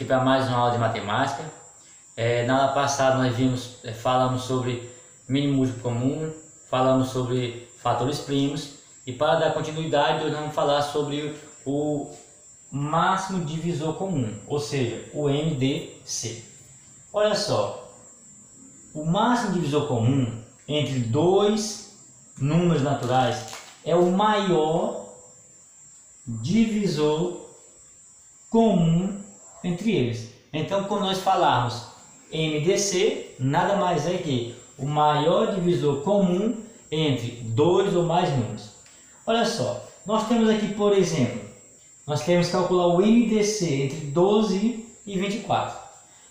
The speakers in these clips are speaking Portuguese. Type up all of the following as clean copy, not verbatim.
para mais uma aula de matemática. Na aula passada nós falamos sobre mínimo múltiplo comum, falamos sobre fatores primos, e para dar continuidade nós vamos falar sobre o máximo divisor comum, ou seja, o MDC. Olha só, o máximo divisor comum entre dois números naturais é o maior divisor comum entre eles. Então, quando nós falarmos MDC, nada mais é que o maior divisor comum entre dois ou mais números. Olha só, nós temos aqui, por exemplo, nós queremos calcular o MDC entre 12 e 24.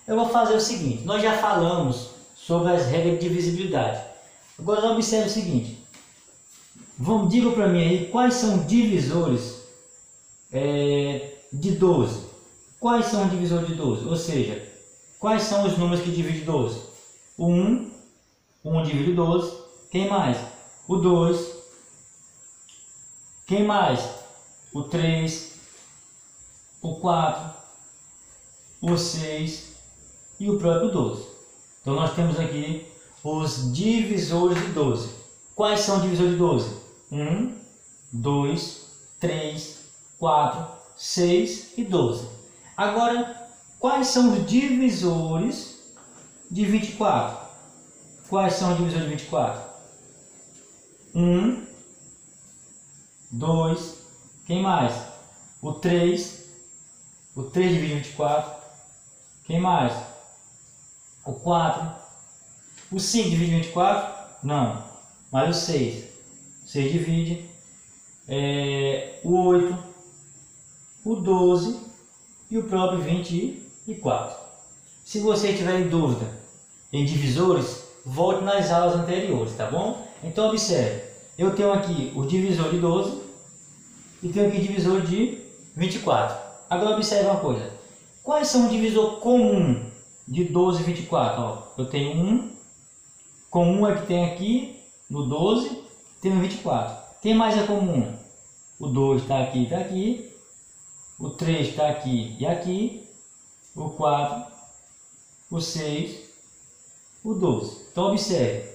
Eu vou fazer o seguinte, nós já falamos sobre as regras de divisibilidade. Agora observe o seguinte, diga para mim aí quais são divisores de 12. Quais são os divisores de 12? Ou seja, quais são os números que dividem 12? O 1, 1 divide 12. Quem mais? O 2. Quem mais? O 3. O 4. O 6. E o próprio 12. Então nós temos aqui os divisores de 12. Quais são os divisores de 12? 1, 2, 3, 4, 6 e 12. Agora, quais são os divisores de 24? Quais são os divisores de 24? 1, 2, quem mais? O 3. O 3 divide 24. Quem mais? O 4. O 5 divide 24? Não. Mas o 6. O 6 divide. O 8. O 12. E o próprio 24. Se você tiver em dúvida em divisores, volte nas aulas anteriores, tá bom? Então observe, eu tenho aqui o divisor de 12 e tenho aqui o divisor de 24. Agora observe uma coisa, quais são o divisor comum de 12 e 24? Ó, eu tenho 1, comum é que tem aqui no 12, tem no 24. Quem mais é comum? O 2 está aqui e está aqui. O 3 está aqui e aqui, o 4, o 6, o 12. Então observe,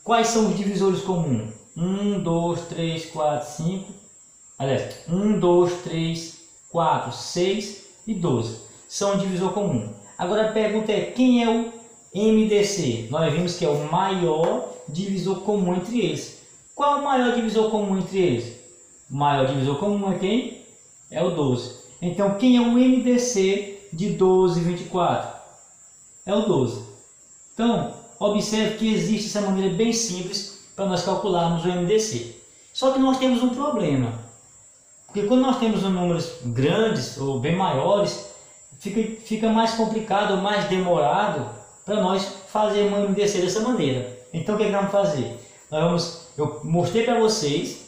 quais são os divisores comuns? 1, 2, 3, 4, 5, aliás, 1, 2, 3, 4, 6 e 12. São o divisor comum. Agora a pergunta é, quem é o MDC? Nós vimos que é o maior divisor comum entre eles. Qual é o maior divisor comum entre eles? O maior divisor comum é quem? É o 12. Então, quem é o MDC de 12 e 24? É o 12. Então, observe que existe essa maneira bem simples para nós calcularmos o MDC. Só que nós temos um problema. Porque quando nós temos números grandes ou bem maiores, fica mais complicado ou mais demorado para nós fazermos o MDC dessa maneira. Então, o que é que nós vamos fazer? Eu mostrei para vocês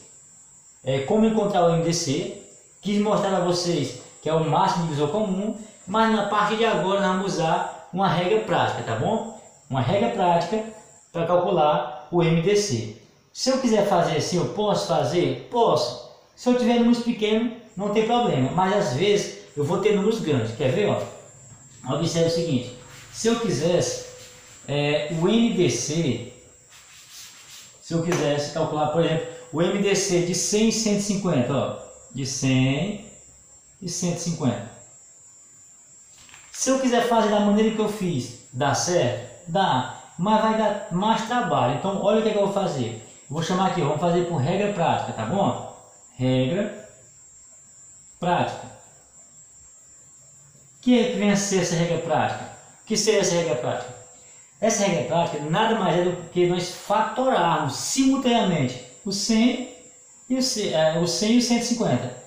como encontrar o MDC. Quis mostrar para vocês que é o máximo divisor comum, mas na parte de agora nós vamos usar uma regra prática, tá bom? Uma regra prática para calcular o MDC. Se eu quiser fazer assim, eu posso fazer? Posso. Se eu tiver números pequenos, não tem problema, mas às vezes eu vou ter números grandes. Quer ver? Ó? Observe o seguinte, se eu quisesse o MDC, se eu quisesse calcular, por exemplo, o MDC de 100 e 150, ó, de 100 e 150. Se eu quiser fazer da maneira que eu fiz, dá certo? Dá, mas vai dar mais trabalho. Então, olha o que é que eu vou fazer. Eu vou chamar aqui, vamos fazer por regra prática, tá bom? Regra prática. O que é que vem a ser essa regra prática? O que seria essa regra prática? Essa regra prática nada mais é do que nós fatorarmos simultaneamente o 100 e o 150.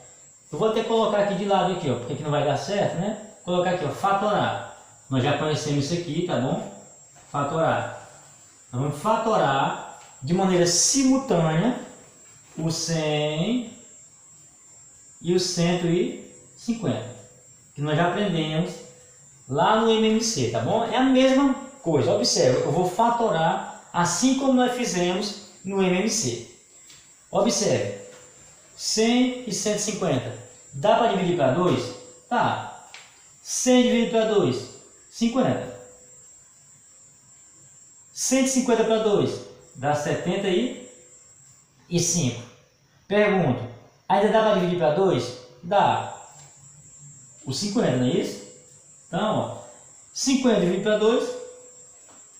Eu vou até colocar aqui de lado aqui, ó, porque aqui não vai dar certo, né? Vou colocar aqui, ó, fatorar. Nós já conhecemos isso aqui, tá bom? Fatorar. Nós vamos fatorar de maneira simultânea o 100 e o 150, que nós já aprendemos lá no MMC, tá bom? É a mesma coisa, observe, eu vou fatorar assim como nós fizemos no MMC. Observe, 100 e 150, dá para dividir para 2? Tá. 100 dividido para 2, 50. 150 para 2, dá 75. Pergunto, ainda dá para dividir para 2? Dá. O 50, não é isso? Então, ó, 50 dividido para 2,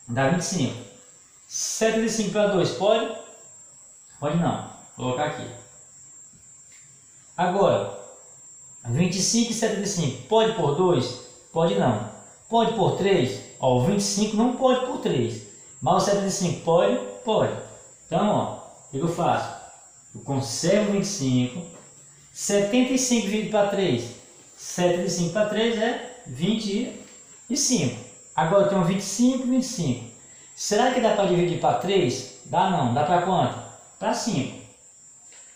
dá 25. 75 para 2, pode? Pode não. Vou colocar aqui. Agora, 25 e 75, pode por 2? Pode não. Pode por 3? Ó, o 25 não pode por 3. Mas o 75 pode? Pode. Então, ó, o que eu faço? Eu conservo 25. 75 dividido para 3. 75 para 3 é 25. Agora eu tenho 25 e 25. Será que dá para dividir para 3? Dá não. Dá para quanto? Para 5.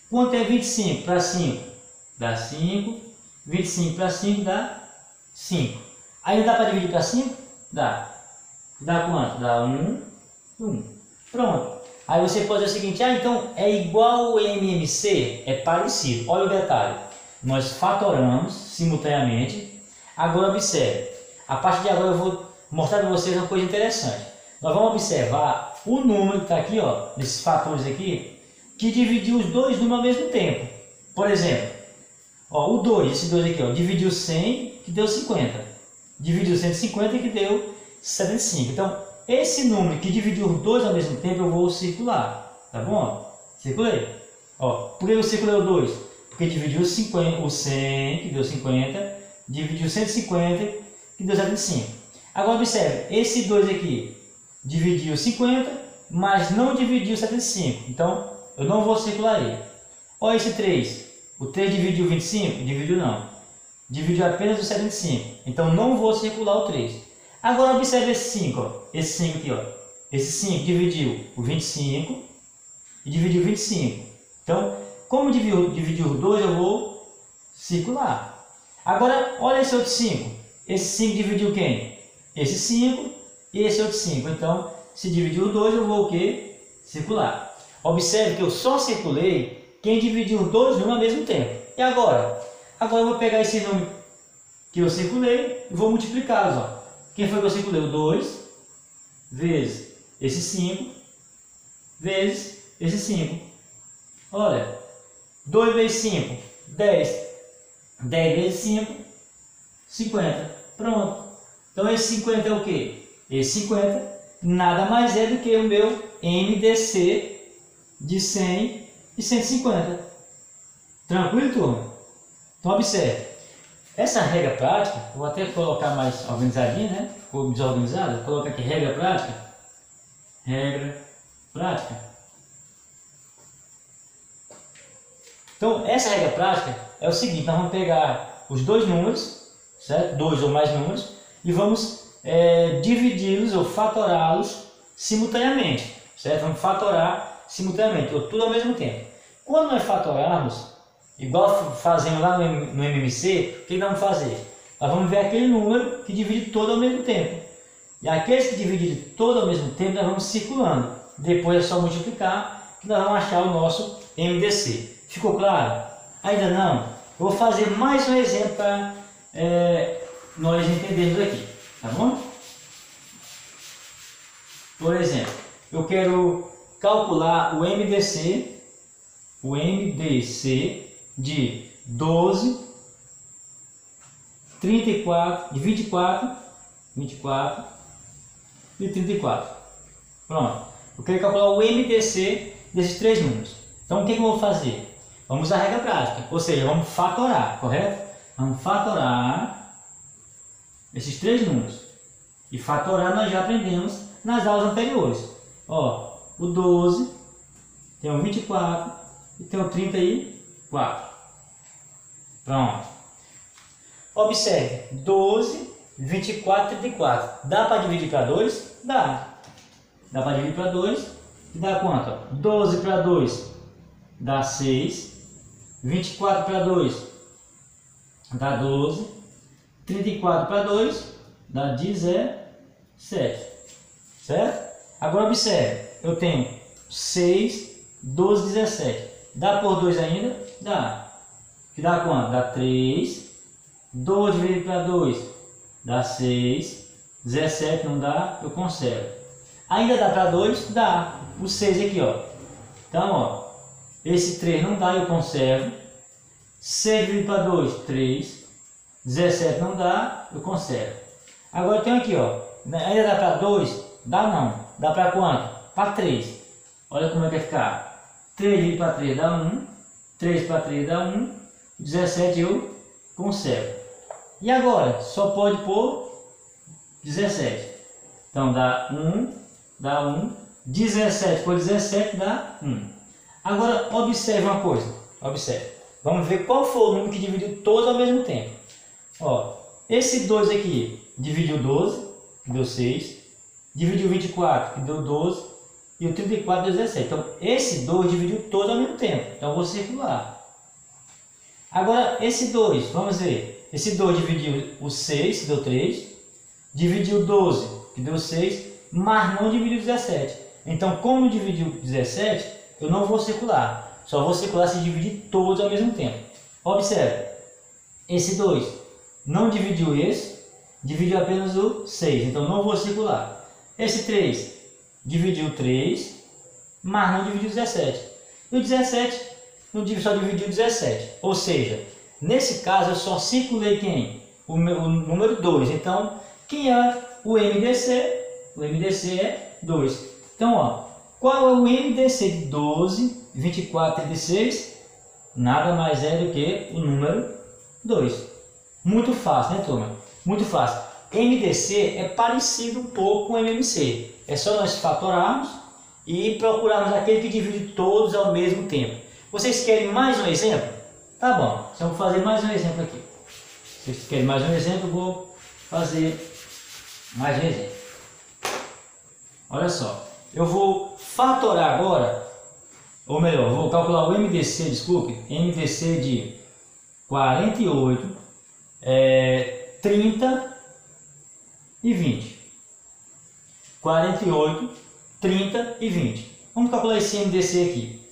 Quanto é 25 para 5? Dá 5. 25 para 5 dá 5. Ainda dá para dividir para 5? Dá. Dá quanto? Dá 1. Pronto. Aí você pode dizer o seguinte, então é igual ao MMC? É parecido. Olha o detalhe. Nós fatoramos simultaneamente. Agora observe. A partir de agora eu vou mostrar para vocês uma coisa interessante. Nós vamos observar o número que está aqui, ó, desses fatores aqui, que dividiu os dois números ao mesmo tempo. Por exemplo, ó, o 2, esse 2 aqui, ó, dividiu 100, que deu 50. Dividiu 150, que deu 75. Então, esse número que dividiu os dois ao mesmo tempo, eu vou circular. Tá bom? Circulei. Ó, por que eu circulei o 2? Porque dividiu o 100, que deu 50. Dividiu 150, que deu 75. Agora, observe. Esse 2 aqui dividiu 50, mas não dividiu 75. Então, eu não vou circular ele. Olha esse 3. O 3 dividiu 25? Dividiu não. Dividiu apenas o 75. Então, não vou circular o 3. Agora, observe esse 5. Ó. Esse 5 aqui. Ó. Esse 5 dividiu o 25 e dividiu 25. Então, como dividiu o 2, eu vou circular. Agora, olha esse outro 5. Esse 5 dividiu quem? Esse 5 e esse outro 5. Então, se dividiu o 2, eu vou o quê? Circular. Observe que eu só circulei quem dividiu os dois números ao mesmo tempo. E agora? Agora eu vou pegar esse número que eu circulei e vou multiplicá-los. Ó. Quem foi que eu circulei? O 2 vezes esse 5 vezes esse 5. Olha, 2 vezes 5, 10. 10 vezes 5, 50. Pronto. Então esse 50 é o quê? Esse 50 nada mais é do que o meu MDC de 100 e 150. Tranquilo, turma? Então observe. Essa regra prática, vou até colocar mais organizadinha, né? Ficou desorganizada. Vou colocar aqui regra prática. Regra prática. Então, essa regra prática é o seguinte: nós vamos pegar os dois números, certo? Dois ou mais números, e vamos dividi-los ou fatorá-los simultaneamente, certo? Vamos fatorar simultaneamente, ou tudo ao mesmo tempo. Quando nós fatorarmos, igual fazemos lá no MMC, o que nós vamos fazer? Nós vamos ver aquele número que divide todo ao mesmo tempo. E aqueles que dividem todo ao mesmo tempo, nós vamos circulando. Depois é só multiplicar, que nós vamos achar o nosso MDC. Ficou claro? Ainda não? Eu vou fazer mais um exemplo para nós entendermos aqui. Tá bom? Por exemplo, eu quero calcular o MDC de 12, 34, de 24 e 34. Pronto. Eu quero calcular o MDC desses três números. Então, o que eu vou fazer? Vamos usar a regra prática, ou seja, vamos fatorar, correto? Vamos fatorar esses três números. E fatorar nós já aprendemos nas aulas anteriores. Ó, o 12, tem o 24 e tem o 34. Pronto. Observe, 12, 24 e 34. Dá para dividir para 2? Dá. Dá para dividir para 2 e dá quanto? 12 para 2 dá 6. 24 para 2 dá 12. 34 para 2 dá 17. Certo? Agora observe, eu tenho 6, 12, 17. Dá por 2 ainda? Dá. Que dá quanto? Dá 3. 12 dividido para 2 dá 6. 17 não dá, eu conservo. Ainda dá para 2? Dá. O 6 aqui, ó. Então, ó, esse 3 não dá, eu conservo. 6 dividido para 2, 3. 17 não dá, eu conservo. Agora eu tenho aqui, ó. Ainda dá para 2? Dá não. Dá para quanto? Para 3. Olha como é que vai ficar. 3 dividido para 3 dá 1. 3 para 3 dá 1. 17 eu conservo. E agora? Só pode pôr 17. Então dá 1. Dá 1. 17 por 17 dá 1. Agora observe uma coisa. Observe. Vamos ver qual foi o número que dividiu todos ao mesmo tempo. Ó, esse 2 aqui dividiu 12, que deu 6. Dividiu 24, que deu 12. E o 34 deu 17. Então esse 2 dividiu todos ao mesmo tempo. Então eu vou circular. Agora esse 2, vamos ver. Esse 2 dividiu o 6, que deu 3. Dividiu 12, que deu 6. Mas não dividiu 17. Então como dividiu 17, eu não vou circular. Só vou circular se dividir todos ao mesmo tempo. Observe. Esse 2 não dividiu esse. Dividiu apenas o 6. Então não vou circular. Esse 3 dividiu 3. Mas não dividiu 17. E o 17 só dividiu 17. Ou seja, nesse caso eu só circulei quem? O número 2. Então, quem é o MDC? O MDC é 2. Então, ó, qual é o MDC de 12, 24 e 36? Nada mais é do que o número 2. Muito fácil, né, turma? Muito fácil. MDC é parecido um pouco com MMC. É só nós fatorarmos e procurarmos aquele que divide todos ao mesmo tempo. Vocês querem mais um exemplo? Tá bom, então vou fazer mais um exemplo aqui. Se vocês querem mais um exemplo, eu vou fazer mais um exemplo. Olha só, eu vou fatorar agora, ou melhor, vou calcular o MDC, desculpe, MDC de 48, 30 e 20. 48, 30 e 20. Vamos calcular esse MDC aqui.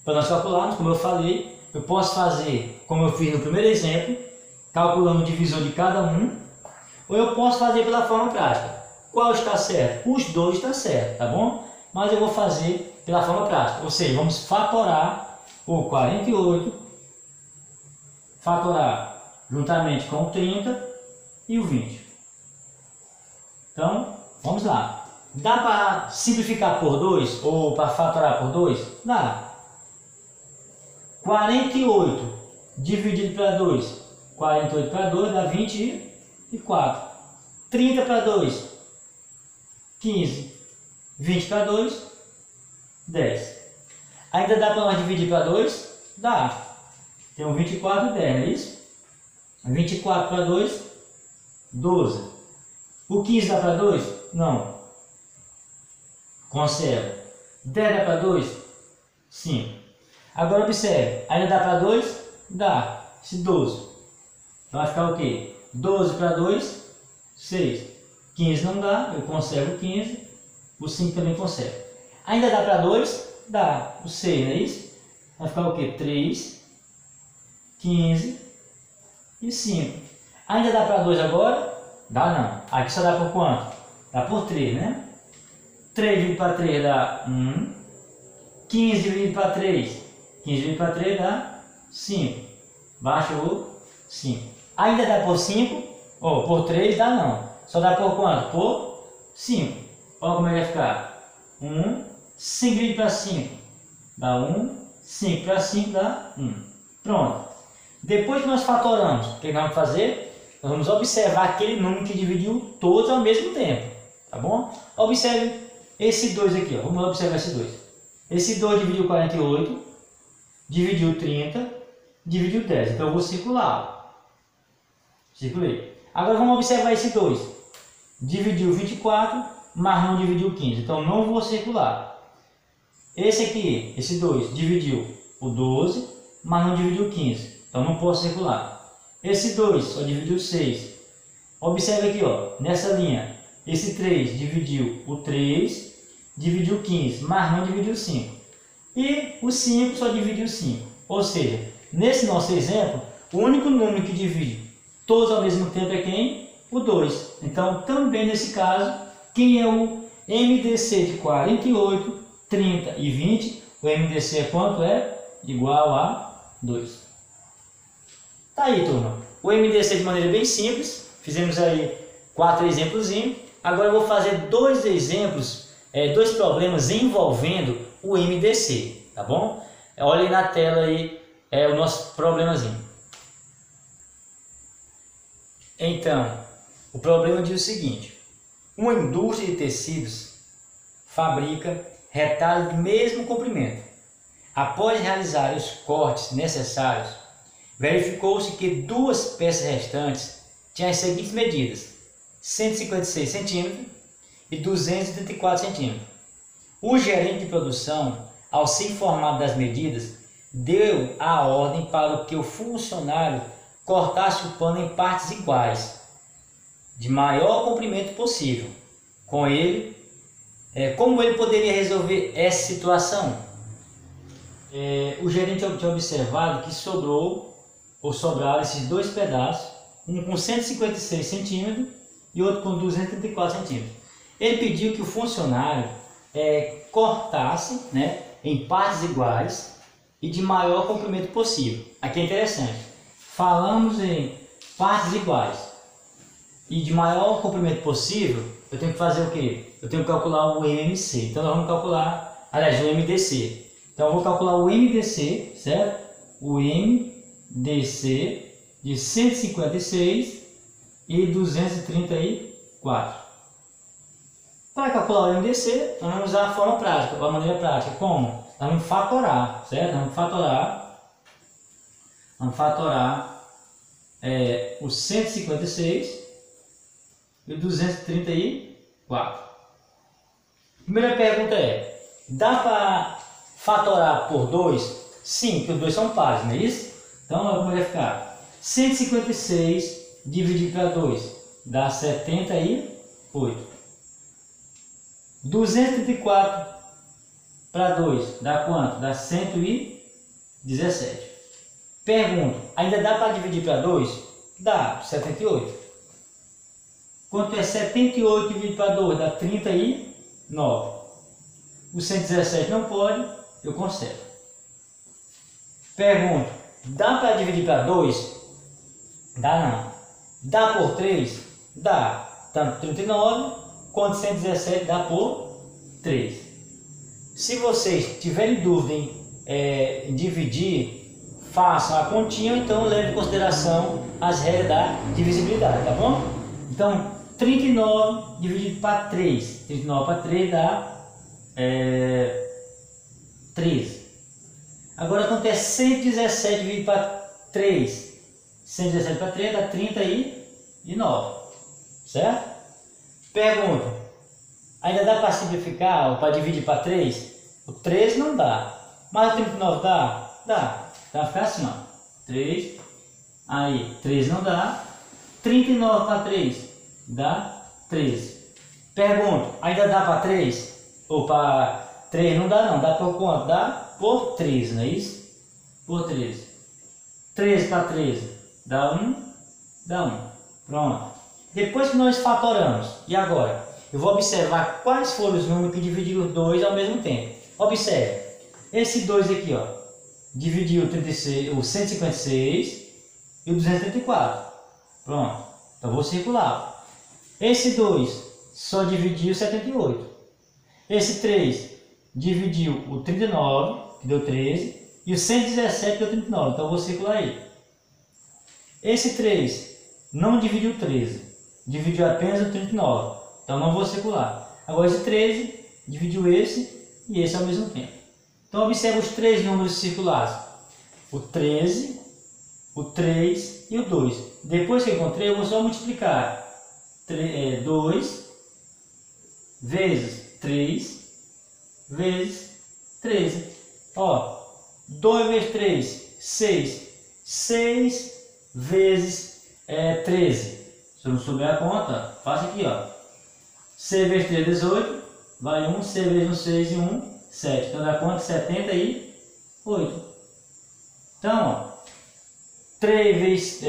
Para nós calcularmos, como eu falei, eu posso fazer como eu fiz no primeiro exemplo, calculando o divisor de cada um, ou eu posso fazer pela forma prática. Qual está certo? Os dois estão certo, tá bom? Mas eu vou fazer pela forma prática, ou seja, vamos fatorar o 48, fatorar juntamente com o 30 e o 20. Então, vamos lá. Dá para simplificar por 2 ou para fatorar por 2? Dá. 48 dividido para 2, 48 para 2 dá 24. 30 para 2, 15. 20 para 2, 10. Ainda dá para nós dividir para 2? Dá. Tem um 24 e 10, não é isso? 24 para 2, 12. O 15 dá para 2? Não. Conserva. 10 dá para 2? 5. Agora observe. Ainda dá para 2? Dá. Esse 12. Então vai ficar o quê? 12 para 2, 6. 15 não dá, eu conservo o 15. O 5 também conserva. Ainda dá para 2? Dá. O 6, não é isso? Vai ficar o quê? 3, 15 e 5. Ainda dá para 2 agora? Dá não. Aqui só dá por quanto? Dá por 3, né? 3 dividido para 3 dá 1. 15 dividido para 3. 15 dividido para 3 dá 5. Baixa o 5. Ainda dá por 5? Ou por 3 dá não. Só dá por quanto? Por 5. Olha como é que vai ficar. 1. 5 dividido para 5 dá 1. 5 para 5 dá 1. Pronto. Depois que nós fatoramos, o que nós vamos fazer? Nós vamos observar aquele número que dividiu todos ao mesmo tempo. Tá bom? Observe esse 2 aqui. Ó. Vamos observar esse 2. Esse 2 dividiu 48, dividiu 30, dividiu 10. Então eu vou circular. Circulei. Agora vamos observar esse 2. Dividiu 24, mas não dividiu 15. Então não vou circular. Esse aqui, esse 2, dividiu o 12, mas não dividiu 15. Então não posso circular. Esse 2 só dividiu 6. Observe aqui, ó, nessa linha. Esse 3 dividiu o 3, dividiu 15, mas não dividiu 5. E o 5 só dividiu 5. Ou seja, nesse nosso exemplo, o único número que divide todos ao mesmo tempo é quem? o 2. Então, também nesse caso, quem é o MDC de 48, 30 e 20? O MDC é quanto? É igual a 2. Tá aí, turma. O MDC de maneira bem simples. Fizemos aí 4 exemplos. Agora eu vou fazer 2 exemplos, 2 problemas envolvendo o MDC, tá bom? Olhem na tela aí o nosso problemazinho. Então, o problema diz o seguinte: uma indústria de tecidos fabrica retalhos do mesmo comprimento. Após realizar os cortes necessários, verificou-se que 2 peças restantes tinham as seguintes medidas: 156 cm e 234 cm. O gerente de produção, ao ser informado das medidas, deu a ordem para que o funcionário cortasse o pano em partes iguais, de maior comprimento possível. Como ele poderia resolver essa situação? O gerente tinha observado que sobraram esses 2 pedaços, um com 156 cm e outro com 234 cm. Ele pediu que o funcionário cortasse, em partes iguais e de maior comprimento possível. Aqui é interessante. Falamos em partes iguais e de maior comprimento possível. Eu tenho que fazer o quê? Eu tenho que calcular o MMC. Então nós vamos calcular, aliás, o MDC. Então eu vou calcular o MDC, certo? O MDC de 156 e 234. Para calcular o MDC, nós vamos usar a forma prática, a maneira prática. Como? Nós vamos fatorar, certo? Vamos fatorar o 156 e o 234. Primeira pergunta é: dá para fatorar por 2? Sim, porque os 2 são pares, não é isso? Então, como vai ficar? 156 dividido para 2 dá 78. 234 para 2 dá quanto? Dá 117. Pergunto: ainda dá para dividir para 2? Dá, 78. Quanto é 78 dividido para 2? Dá 39. O 117 não pode, eu conservo. Pergunto: dá para dividir para 2? Dá não. Dá por 3? Dá. Tanto 39 quanto 117 dá por 3. Se vocês tiverem dúvida em dividir, façam a continha, então leve em consideração as regras da divisibilidade, tá bom? Então, 39 dividido para 3. 39 para 3 dá 13. Agora, quanto é 117 dividido para 3? 117 para 3 dá 39. Certo? Pergunta: ainda dá para simplificar ou para dividir para 3? O 13 não dá. Mas o 39 dá? Dá. Então vai ficar assim, ó. 3. Aí, 13 não dá. 39 para 3 dá 13. Pergunta: ainda dá para 3? Ou para 3 não dá não. Dá por quanto? Dá por 13, não é isso? Por 13. 13 para 13 dá 1. Dá 1. Pronto. Depois que nós fatoramos, e agora? Eu vou observar quais foram os números que dividiram os 2 ao mesmo tempo. Observe. Esse 2 aqui, ó, dividiu o 156 e o 234. Pronto. Então vou circular. Esse 2 só dividiu 78. Esse 3 dividiu o 39, que deu 13, e o 117 deu 39. Então vou circular aí. Esse 3 não dividiu 13. Dividiu apenas o 39, então não vou circular. Agora esse 13 dividiu esse e esse ao mesmo tempo. Então observe os 3 números circulares: o 13, o 3 e o 2. Depois que eu encontrei, eu vou só multiplicar 2 vezes 3 vezes 13. Ó, 2 vezes 3, 6. 6 vezes 13. Se eu não souber a conta, faça aqui, ó. 6 vezes 3 é 18, vai 1, 6 vezes 1, 6 e 1, 7. Então dá conta 78. Então, ó, 2 vezes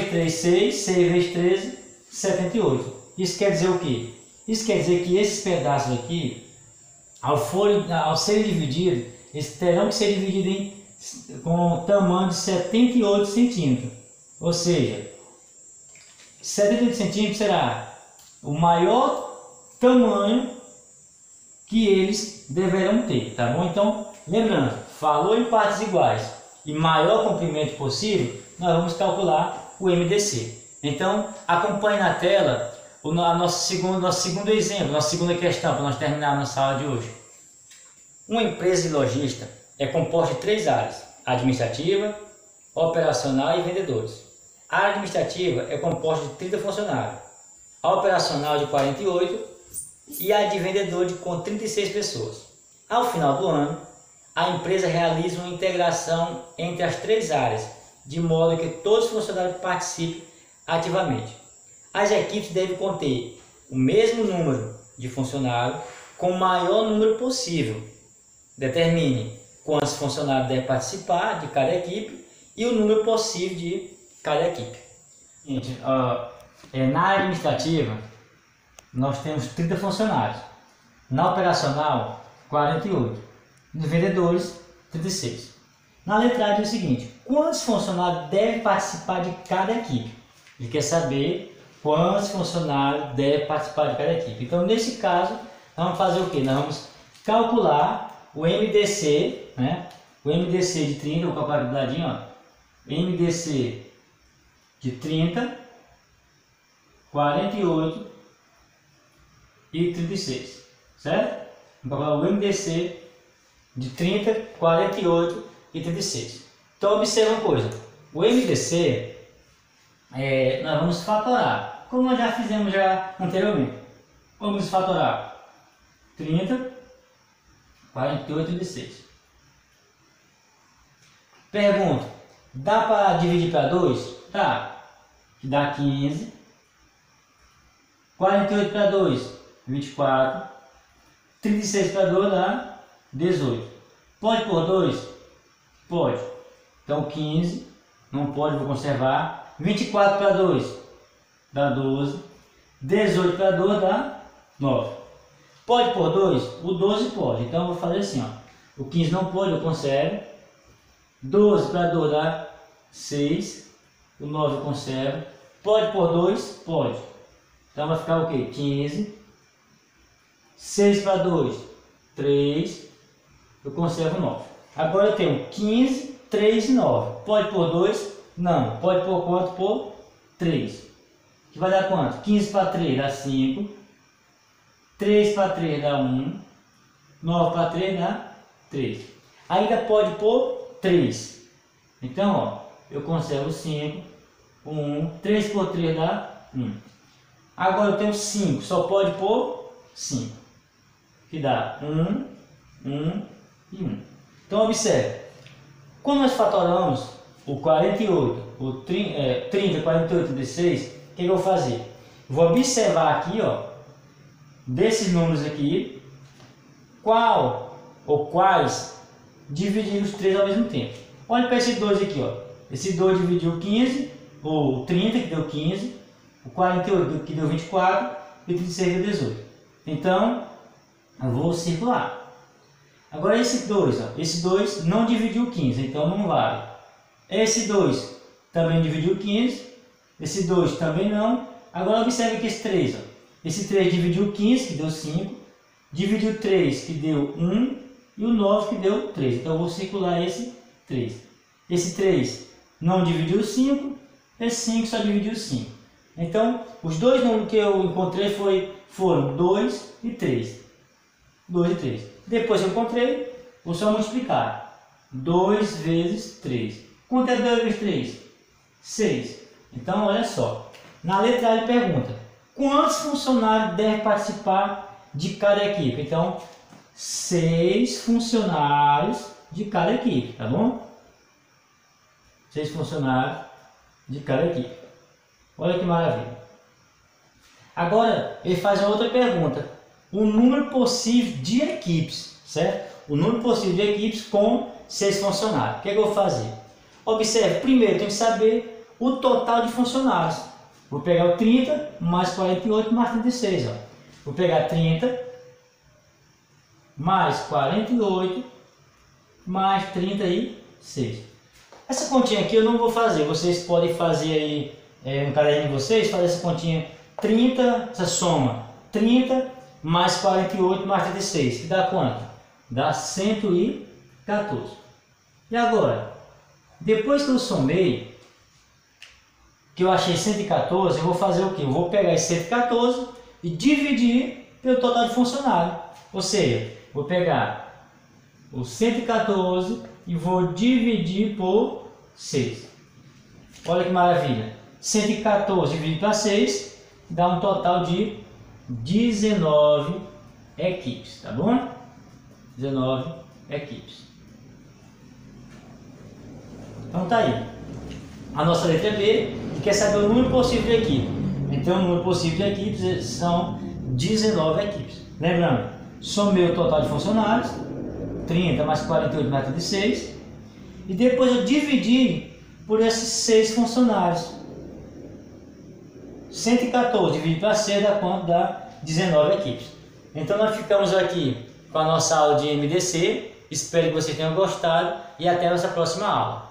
3, 6, 6 vezes 13, 78. Isso quer dizer o quê? Isso quer dizer que esses pedaços aqui, ao serem divididos, eles terão que ser divididos com tamanho de 78 centímetros. Ou seja, 78 centímetros será o maior tamanho que eles deverão ter, tá bom? Então, lembrando, falou em partes iguais e maior comprimento possível, nós vamos calcular o MDC. Então, acompanhe na tela o nosso segundo exemplo, nossa segunda questão, para nós terminarmos nossa aula de hoje. Uma empresa de logística é composta de 3 áreas: administrativa, operacional e vendedores. A área administrativa é composta de 30 funcionários, a operacional de 48 e a de vendedor com 36 pessoas. Ao final do ano, a empresa realiza uma integração entre as 3 áreas, de modo que todos os funcionários participem ativamente. As equipes devem conter o mesmo número de funcionários com o maior número possível. Determine quantos funcionários devem participar de cada equipe e o número possível de cada equipe. Gente, na área administrativa, nós temos 30 funcionários. Na operacional, 48. Nos vendedores, 36. Na letra A diz o seguinte: quantos funcionários devem participar de cada equipe? Ele quer saber quantos funcionários devem participar de cada equipe. Então, nesse caso, nós vamos fazer o quê? Nós vamos calcular o MDC, né? O MDC de 30, vou colocar aqui do ladinho, ó. MDC de 30, 48 e 36, certo? Vamos colocar o MDC de 30, 48 e 36. Então, observe uma coisa: o MDC nós vamos fatorar, como nós já fizemos anteriormente. Vamos fatorar 30, 48 e 36. Pergunta: dá para dividir para 2? Dá. Que dá 15. 48 para 2, 24. 36 para 2 dá 18. Pode por 2? Pode. Então 15, não pode, vou conservar. 24 para 2 dá 12. 18 para 2 dá 9. Pode por 2? O 12 pode. Então eu vou fazer assim, ó. O 15 não pode, eu conservo. 12 para 2 dá 6. O 9 eu conservo. Pode por 2? Pode. Então vai ficar o quê? 15. 6 para 2, 3. Eu conservo 9. Agora eu tenho 15, 3 e 9. Pode por 2? Não. Pode por quanto? Por 3. Que vai dar quanto? 15 para 3 dá 5. 3 para 3 dá 1. 9 para 3 dá 3. Ainda pode por 3. Então, ó, eu conservo 5. 1. 3 por 3 dá 1. Agora eu tenho 5. Só pode por 5. Que dá 1, 1 e 1. Então, observe. Quando nós fatoramos o 48, o 30, 48 e 16, o que eu vou fazer? Vou observar aqui, ó, desses números aqui, qual ou quais dividir os 3 ao mesmo tempo. Olha para esse 2 aqui, ó. Esse 2 dividiu 15, ou 30 que deu 15, o 48 que deu 24 e o 36 deu 18. Então, eu vou circular. Agora esse 2, ó, esse 2 não dividiu 15, então não vale. Esse 2 também dividiu 15, esse 2 também não. Agora observe que esse 3, ó, esse 3 dividiu 15, que deu 5, dividiu 3, que deu 1, e o 9, que deu 3. Então eu vou circular esse 3. Esse 3 não dividiu 5, esse 5 só dividiu 5. Então, os dois números que eu encontrei foram 2 e 3. 2 e 3. Depois que eu encontrei, vou só multiplicar. 2 vezes 3. Quanto é 2 vezes 3? 6. Então, olha só. Na letra A ele pergunta: quantos funcionários devem participar de cada equipe? Então, 6 funcionários de cada equipe, tá bom? 6 funcionários de cada equipe. Olha que maravilha. Agora, ele faz uma outra pergunta. O número possível de equipes, certo? O número possível de equipes com 6 funcionários. O que é que eu vou fazer? Observe, primeiro tem que saber o total de funcionários. Vou pegar o 30 mais 48 mais 36. Ó. Vou pegar 30 mais 48 mais 36. Essa continha aqui eu não vou fazer. Vocês podem fazer aí no caderno de vocês, fazer essa continha 30, essa soma 30 mais 48 mais 36. Que dá quanto? Dá 114. E agora, depois que eu somei, que eu achei 114, eu vou fazer o que? Eu vou pegar esse 114 e dividir pelo total de funcionário. Ou seja, vou pegar o 114 e vou dividir por 6. Olha que maravilha. 114 dividido para 6 dá um total de 19 equipes, tá bom? 19 equipes. Então tá aí. A nossa letra B quer saber o número possível de equipes. Então o número possível de equipes são 19 equipes. Lembrando, somei o total de funcionários, 30 mais 48 mais 36, e depois eu dividi por esses 6 funcionários. 114 dividido para 6 dá quanto? Dá 19 equipes. Então nós ficamos aqui com a nossa aula de MDC. Espero que vocês tenham gostado e até a nossa próxima aula.